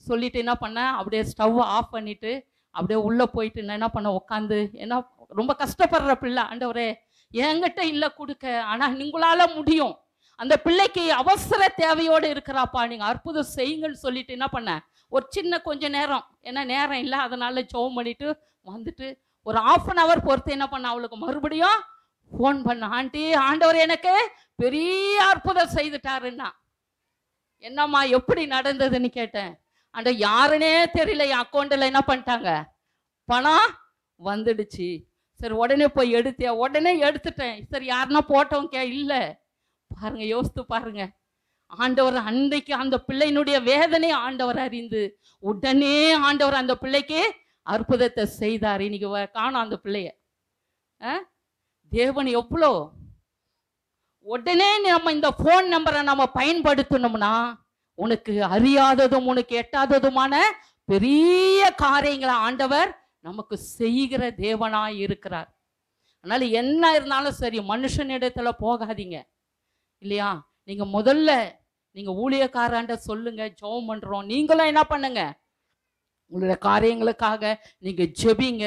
சொல்லிட்டு என்ன பண்ணேன், அப்படியே ஸ்டவ்வை ஆஃப் பண்ணிவிட்டு அப்படியே உள்ளே போயிட்டு நான் என்ன பண்ணேன், உட்காந்து, ஏன்னா ரொம்ப கஷ்டப்படுற பிள்ளை, ஆண்டவரே என்கிட்ட இல்லை கொடுக்க, ஆனால் நீங்களால முடியும், அந்த பிள்ளைக்கு அவசர தேவையோடு இருக்கிறாப்பா, நீங்கள் அற்புதம் செய்யுங்கன்னு சொல்லிட்டு என்ன பண்ணேன், ஒரு சின்ன கொஞ்சம் நேரம், ஏன்னா நேரம் இல்லை அதனால ஜெபம் பண்ணிட்டு வந்துட்டு ஒரு 1/2 hour பொறுத்து என்ன பண்ண, அவளுக்கு மறுபடியும் ஃபோன் பண்ண, ஆண்டி ஆண்டவர் எனக்கு பெரிய அற்புதம் செய்துட்டாருன்னா. என்னம்மா எப்படி நடந்ததுன்னு கேட்டேன். அந்த யாருன்னே தெரியல, என் அக்கௌண்ட்டில் என்ன பண்ணிட்டாங்க, பணம் வந்துடுச்சு. சரி உடனே போய் எடுத்தேன், உடனே எடுத்துட்டேன். சரி யாருன்னா போட்டவங்க இல்லை. பாருங்க, யோசித்து பாருங்க, ஆண்டவர் அன்றைக்கு அந்த பிள்ளையினுடைய வேதனை ஆண்டவர் அறிந்து உடனே ஆண்டவர் அந்த பிள்ளைக்கு அற்புதத்தை செய்தார். இன்னைக்கு காணும் அந்த பிள்ளைய. தேவன் எவ்வளோ உடனே நம்ம இந்த போன் நம்பரை நம்ம பயன்படுத்தணும்னா உனக்கு அறியாததும் உனக்கு எட்டாததுமான பெரிய காரியங்களை ஆண்டவர் நமக்கு செய்கிற தேவனாய் இருக்கிறார். அதனால என்ன இருந்தாலும் சரி மனுஷனிடத்துல போகாதீங்க இல்லையா. நீங்க முதல்ல நீங்க ஊழியக்காராண்ட சொல்லுங்க, ஜெபம் பண்றோம், நீங்களும் என்ன பண்ணுங்க, உங்களுடைய காரியங்களுக்காக நீங்க ஜெபிங்க.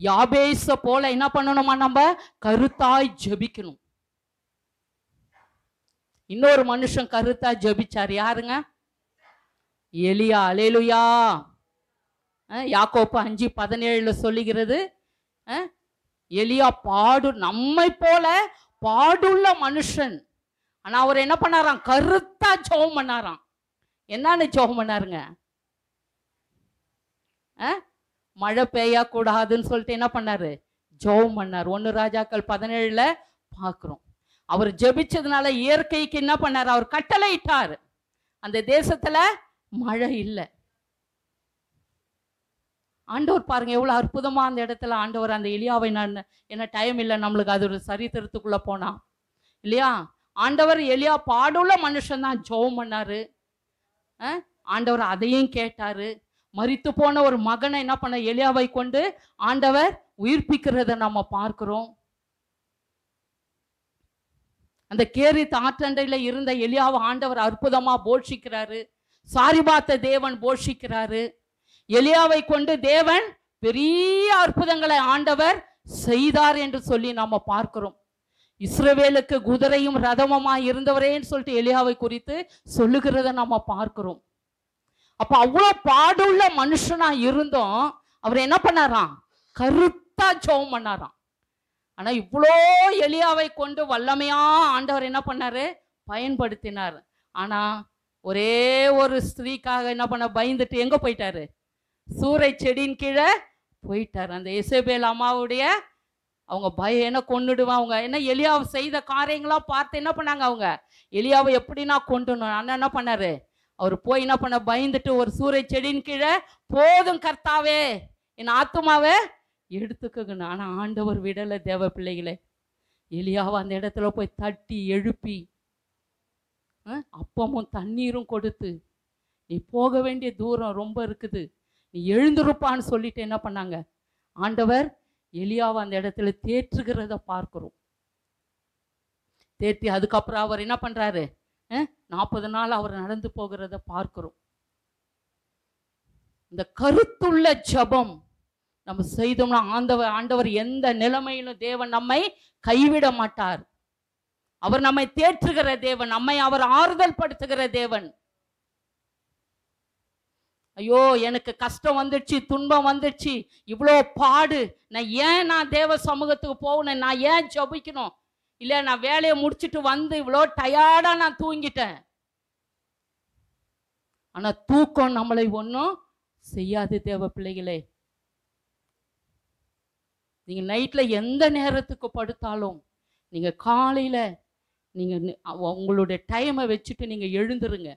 யாபேச போல என்ன பண்ணணுமா, நம்ம கருத்தாய் ஜெபிக்கணும். இன்னொரு மனுஷன் கருத்தா ஜெபிச்சார், யாருங்க, எலியா. அல்லேலூயா. யாக்கோப்பு 5:17 சொல்லுகிறது, எலியா நம்மை போல பாடுள்ள மனுஷன். ஆனா அவர் என்ன பண்ணாராம், கருத்தா ஜெபம் பண்ணாராம். என்னன்னு ஜெபம் பண்ணாருங்க, மழை பெய்ய கூடாதுன்னு சொல்லிட்டு என்ன பண்ணாரு, ஜெபம் பண்ணார். 1 ராஜாக்கள் 17 பார்க்கிறோம். அவர் ஜெபிச்சதுனால இயற்கைக்கு என்ன பண்ணார், அவர் கட்டளை இட்டார், அந்த தேசத்துல மழை இல்லை. ஆண்டவர் பாருங்க எவ்வளவு அற்புதமா அந்த இடத்துல ஆண்டவர் அந்த எலியாவை, நான் என்ன டைம் இல்லை நம்மளுக்கு அது ஒரு சரித்திரத்துக்குள்ள போனா இல்லையா. ஆண்டவர் எலியா பாடுள்ள மனுஷன் தான், ஜெபம் பண்ணாரு. ஆண்டவர் அதையும் கேட்டாரு. மரித்து போன ஒரு மகனை என்ன பண்ண, எலியாவை கொண்டு ஆண்டவர் உயிர்ப்பிக்கிறத நம்ம பார்க்கிறோம். அந்த கேரித் ஆற்றண்டையில இருந்த எலியாவை ஆண்டவர் அற்புதமா போஷிக்கிறாரு. சாரிபாத்த தேவன் போஷிக்கிறாரு. எலியாவை கொண்டு தேவன் பெரிய அற்புதங்களை ஆண்டவர் செய்தார் என்று சொல்லி நாம பார்க்கிறோம். இஸ்ரவேலுக்கு குதிரையும் ரதமுமா இருந்தவரேன்னு சொல்லிட்டு எலியாவை குறித்து சொல்லுகிறத நாம பார்க்கிறோம். அப்ப அவ்வளவு பாடுள்ள மனுஷனா இருந்தோம், அவர் என்ன பண்ணாராம், கருத்தா ஜெபம் பண்ணாராம். ஆனா இவ்வளோ எலியாவை கொண்டு வல்லமையா ஆண்டவர் என்ன பண்ணாரு, பயன்படுத்தினார். ஆனா ஒரே ஒரு ஸ்திரீக்காக என்ன பண்ண, பயந்துட்டு எங்க போயிட்டாரு, சூறை செடியின் கீழே போயிட்டார். அந்த எசேபேல் அம்மாவுடைய அவங்க பயம், என்ன கொண்டுடுவான் அவங்க, என்ன எலியாவை செய்த காரியங்களா பார்த்து என்ன பண்ணாங்க, அவங்க எலியாவை எப்படின்னா கொண்டுணும். அண்ணா என்ன பண்ணாரு, அவர் போய் என்ன பண்ண, பயந்துட்டு ஒரு சூறை செடியின் கீழே, போதும் கர்த்தாவே என் ஆத்துமாவே எடுத்துக்கணும். ஆனா ஆண்டவர் விடலை தேவ பிள்ளைகளே. எலியாவை அந்த இடத்துல போய் தட்டி எழுப்பி அப்பமும் தண்ணீரும் கொடுத்து, நீ போக வேண்டிய தூரம் ரொம்ப இருக்குது, நீ எழுந்திருப்பான்னு சொல்லிட்டு என்ன பண்ணாங்க, ஆண்டவர் எலியாவை அந்த இடத்துல தேற்றுகிறத பார்க்கிறோம். தேற்றி அதுக்கப்புறம் அவர் என்ன பண்றாரு, 40 நாள் அவர் நடந்து போகிறத பார்க்கிறோம். இந்த கருத்துள்ள ஜெபம் நம்ம செய்தோம்னா ஆண்டவர் எந்த நிலைமையிலும் தேவன் நம்மை கைவிட மாட்டார். அவர் நம்மை தேற்றுகிற தேவன், நம்மை அவர் ஆறுதல் படுத்துகிற தேவன். ஐயோ எனக்கு கஷ்டம் வந்துடுச்சு, துன்பம் வந்துடுச்சு, இவ்வளோ பாடு, நான் தேவ சமூகத்துக்கு போகணும், நான் ஏன் ஜெபிக்கணும், இல்லை நான் வேலையை முடிச்சுட்டு வந்து இவ்வளோ டயர்டா நான் தூங்கிட்டேன். ஆனா தூக்கம் நம்மளை ஒன்றும் செய்யாது தேவ பிள்ளைகளே. நீங்க நைட்ல எந்த நேரத்துக்கு படுத்தாலும் நீங்க காலையில நீங்க உங்களுடைய டைமை வச்சுட்டு நீங்க எழுந்துருங்க.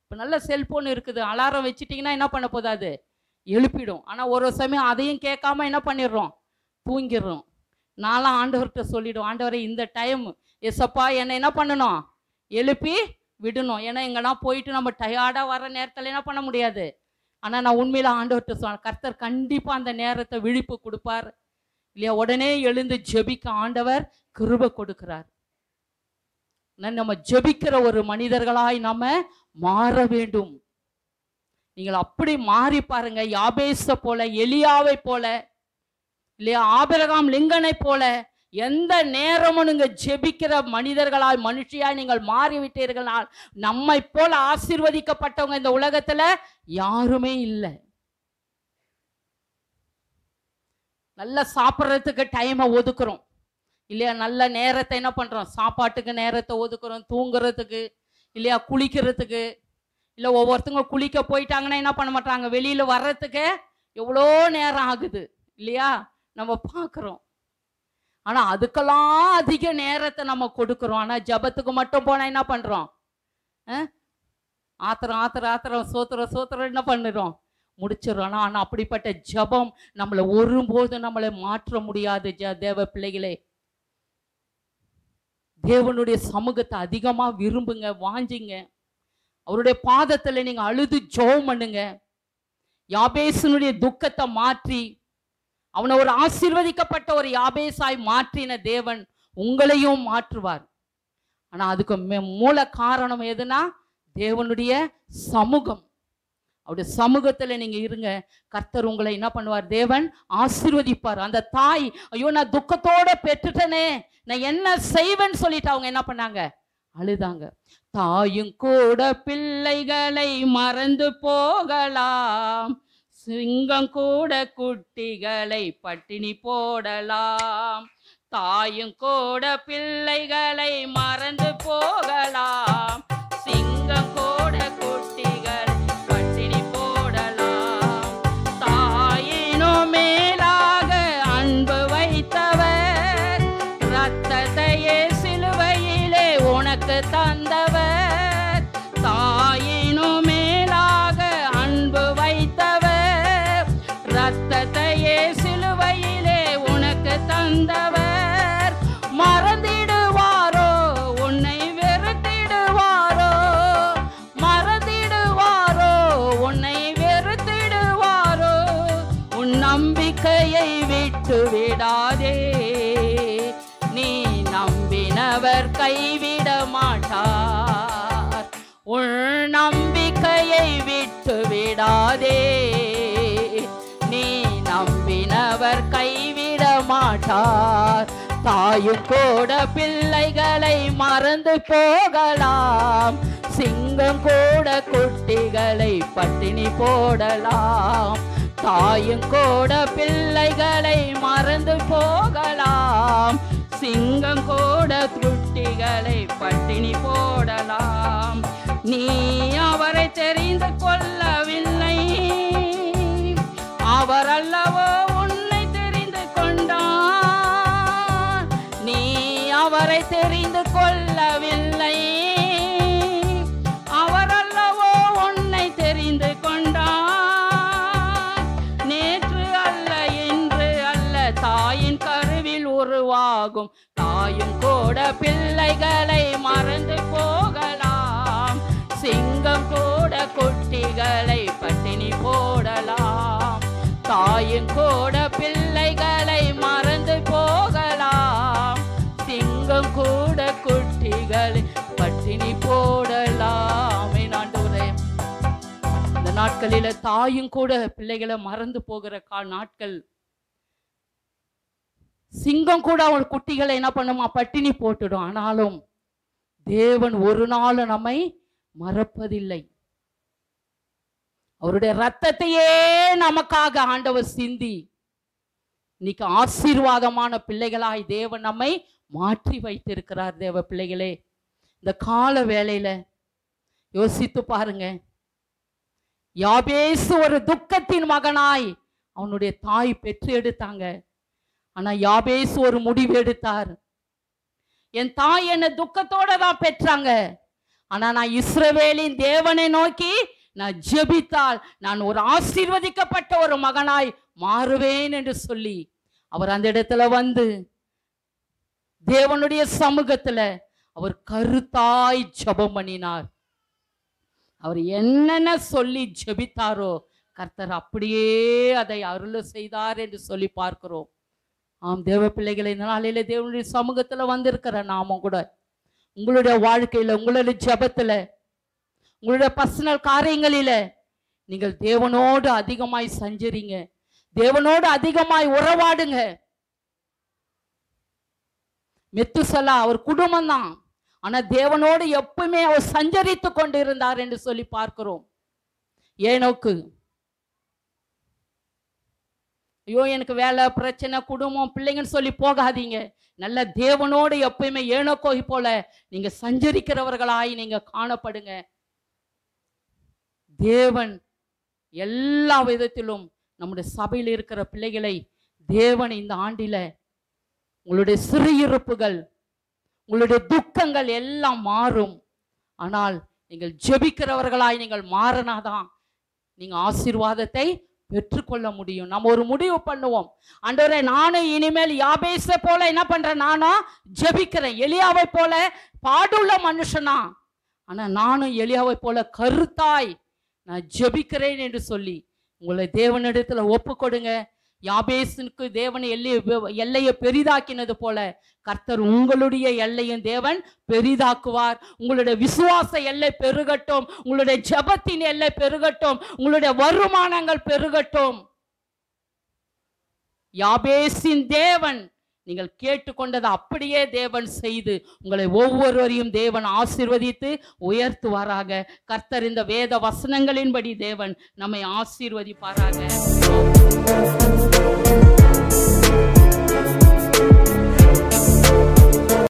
இப்போ நல்ல செல்போன் இருக்குது, அலாரம் வச்சுட்டிங்கன்னா என்ன பண்ண போதாது, எழுப்பிடும். ஆனால் ஒரு சமயம் அதையும் கேட்காம என்ன பண்ணிடுறோம், தூங்கிடுறோம். நான்லாம் ஆண்டவர்கிட்ட சொல்லிவிடும், ஆண்டவரை இந்த டைம் எசப்பா என்னை என்ன பண்ணணும், எழுப்பி விடணும். ஏன்னா எங்கன்னா போயிட்டு நம்ம டயர்டாக வர நேரத்தில் என்ன பண்ண முடியாது. ஆனால் நான் உண்மையில் ஆண்டவர்கிட்ட சொன்னேன், கர்த்தர் கண்டிப்பாக அந்த நேரத்தை விழிப்பு கொடுப்பார் இல்லையா. உடனே எழுந்து ஜெபிக்க ஆண்டவர் கிருபை கொடுக்கிறார். நம்ம ஜெபிக்கிற ஒரு மனிதர்களாய் நம்ம மாற வேண்டும். நீங்கள் அப்படி மாறி பாருங்க. யாபேச போல, எலியாவை போல இல்லையா, ஆபிரகாம் லிங்கனை போல எந்த நேரமும் நீங்க ஜெபிக்கிற மனிதர்களாய் மனுஷியாய் நீங்கள் மாறிவிட்டீர்களால் நம்மை போல ஆசீர்வதிக்கப்பட்டவங்க இந்த உலகத்துல யாருமே இல்லை. நல்லா சாப்பிட்றதுக்கு டைமை ஒதுக்குறோம் இல்லையா, நல்ல நேரத்தை என்ன பண்றோம், சாப்பாட்டுக்கு நேரத்தை ஒதுக்குறோம், தூங்குறதுக்கு இல்லையா, குளிக்கிறதுக்கு இல்லை. ஒவ்வொருத்தவங்க குளிக்க போயிட்டாங்கன்னா என்ன பண்ண மாட்டாங்க, வெளியில வர்றதுக்கு எவ்வளோ நேரம் ஆகுது இல்லையா, நம்ம பார்க்குறோம். ஆனால் அதுக்கெல்லாம் அதிக நேரத்தை நம்ம கொடுக்குறோம். ஆனால் ஜபத்துக்கு மட்டும் போனால் என்ன பண்ணுறோம், ஆத்திரம் சோத்திரம் என்ன பண்ணுறோம், முடிச்சிடறோம். ஆனால் அப்படிப்பட்ட ஜபம் நம்மளை ஒருபோதும் நம்மளை மாற்ற முடியாது. தேவ பிள்ளைகளே, தேவனுடைய சமூகத்தை அதிகமாக விரும்புங்க, வாஞ்சிங்க. அவருடைய பாதத்தில் நீங்கள் அழுது ஜெபம் பண்ணுங்க. யாபேசனுடைய துக்கத்தை மாற்றி அவனை ஒரு ஆசீர்வதிக்கப்பட்ட ஒரு யாபேசாய் மாற்றின தேவன் உங்களையும் மாற்றுவார். ஆனால் அதுக்கு மூல காரணம் எதுனா தேவனுடைய சமூகம். அவருடைய சமூகத்தில் நீங்கள் இருங்க, கர்த்தர் உங்களை என்ன பண்ணுவார், தேவன் ஆசீர்வதிப்பார். அந்த தாய், ஐயோ நான் துக்கத்தோட பெற்றுட்டனே, நான் என்ன செய்வேன்னு சொல்லிட்டு அவங்க என்ன பண்ணாங்க, அழுதாங்க. தாயும் கூட பிள்ளைகளை மறந்து போகலாம், சிங்கம் கூட குட்டிகளை பட்டினி போடலாம். தாயும் கூட பிள்ளைகளை மறந்து போகலாம், சிங்கம் கூட குட்டிகளை பட்டினி போடலாம். தாயினும் மேலாக அன்பு வைத்தவர், இரத்தத்தையே சிலுவையிலே உனக்கு தந்தவர். தாயினும் மேலாக அன்பு வைத்தவர், இரத்தத்தையே சிலுவையிலே உனக்கு தந்தவர். மறந்திடுவாரோ உன்னை வெறுத்திடுவாரோ, மறந்திடுவாரோ உன்னை வெறுத்திடுவாரோ. உன் நம்பிக்கையை விட்டு விடாதே, நீ நம்பினவர் கைவிட மாட்டார். உன் நம்பிக்கையை விட்டு விடாதே, நீ நம்பினவர் கைவிட மாட்டார். தாயும் கூட பிள்ளைகளை மறந்து போகலாம், சிங்கம் கூட குட்டிகளை பட்டினி போடலாம். தாயும் கூட பிள்ளைகளை மறந்து போகலாம், சிங்கம் கூட குட்டிகளை பட்டினி போடலாம். நீ அவரை தெரிந்து கொள்ளவில்லை, அவர் அல்லவோ உன்னை தெரிந்து கொண்டார். நீ அவரை தெரிந்து கொள்ளவில்லை, அவர் அல்லவோ உன்னை தெரிந்து கொண்டார். நேற்று அல்ல இன்று அல்ல தாயின் கருவில் உருவாகும் தாயும் கூட பிள்ளைகளை மறந்து போகலாம், சிங்கம் கூட குட்டிகளை பட்டினி போடலாம். தாயும் கூட பிள்ளைகளை மறந்து போகலாம், சிங்கம் கூட குட்டிகளை பட்டினி போடலாம். ஆண்டவரே, இந்த நாட்களில தாயும் கூட பிள்ளைகளை மறந்து போகிற நாட்கள். சிங்கம் கூட அவன் குட்டிகளை என்ன பண்ணுமா, பட்டினி போட்டுடும். ஆனாலும் தேவன் ஒரு நாள் நம்மை மறப்பதில்லை. அவருடைய ரத்தத்தையே நமக்காக ஆண்டவர் சிந்தி இன்னைக்கு ஆசீர்வாதமான பிள்ளைகளாய் தேவன் நம்மை மாற்றி வைத்திருக்கிறார். தேவ பிள்ளைகளே, இந்த கால வேளையில யோசித்து பாருங்க. யாபேசு ஒரு துக்கத்தின் மகனாய் அவனுடைய தாய் பெற்று எடுத்தாங்க. ஆனா யாபேசு ஒரு முடிவு எடுத்தார். என் தாய் என்ன துக்கத்தோட தான் பெற்றாங்க, ஆனா நான் இஸ்ரவேலின் தேவனை நோக்கி நான் ஜெபித்தால் நான் ஒரு ஆசீர்வதிக்கப்பட்ட ஒரு மகனாய் மாறுவேன் என்று சொல்லி அவர் அந்த இடத்துல வந்து தேவனுடைய சமூகத்துல அவர் கருத்தாய் ஜெபம் பண்ணினார். அவர் என்னென்ன சொல்லி ஜெபித்தாரோ கர்த்தர் அப்படியே அதை அருள செய்தார் என்று சொல்லி பார்க்கிறோம். ஆம் தேவ பிள்ளைகளை, இந்த நாளிலே தேவனுடைய சமூகத்துல வந்திருக்கிற நாமும் கூட உங்களுடைய வாழ்க்கையில, உங்களுடைய ஜெபத்துல, உங்களுடைய பர்சனல் காரியங்களில நீங்கள் தேவனோடு அதிகமாய் சஞ்சரிங்க, தேவனோடு அதிகமாய் உறவாடுங்க. மெத்துசலா அவர் குடும்பம் தான், ஆனா தேவனோடு எப்பவுமே அவர் சஞ்சரித்து கொண்டு இருந்தார் என்று சொல்லி பார்க்கிறோம். ஏனோக்கு, ஐயோ எனக்கு வேலை பிரச்சனை குடும்பம் பிள்ளைங்கன்னு சொல்லி போகாதீங்க. நல்ல தேவனோடு எப்பயுமே ஏனோக்கை போல நீங்க சஞ்சரிக்கிறவர்களாய் நீங்க காணப்படுங்க. தேவன் எல்லா விதத்திலும் நம்முடைய சபையில் இருக்கிற பிள்ளைகளை தேவன் இந்த ஆண்டில உங்களுடைய சிறையிருப்புகள், உங்களுடைய துக்கங்கள் எல்லாம் மாறும். ஆனால் நீங்கள் ஜெபிக்கிறவர்களாய் நீங்கள் மாறினாதான் நீங்க ஆசீர்வாதத்தை பெற்றுக்கொள்ள முடியும். நம்ம ஒரு முடிவு பண்ணுவோம், ஆண்டவரே நானும் இனிமேல் யாபேசை போல என்ன பண்றேன், நானும் ஜெபிக்கிறேன். எலியாவை போல பாடுள்ள மனுஷனா, ஆனா நானும் எலியாவை போல கருத்தாய் நான் ஜெபிக்கிறேன் என்று சொல்லி உங்களை தேவனிடத்துல ஒப்பு கொடுங்க. யாபேசுக்கு தேவன் எல்லையை பெரிதாக்கினது போல கர்த்தர் உங்களுடைய எல்லையும் தேவன் பெரிதாக்குவார். உங்களுடைய விசுவாச எல்லை பெருகட்டும், உங்களுடைய ஜெபத்தின் எல்லை பெருகட்டும், உங்களுடைய வருமானங்கள் பெருகட்டும். யாபேசின் தேவன் நீங்கள் கேட்டுக்கொண்டதை அப்படியே தேவன் செய்து உங்களை ஒவ்வொருவரையும் தேவன் ஆசீர்வதித்து உயர்த்துவாராக. கர்த்தர் இந்த வேத வசனங்களின்படி தேவன் நம்மை ஆசீர்வதிப்பாராக.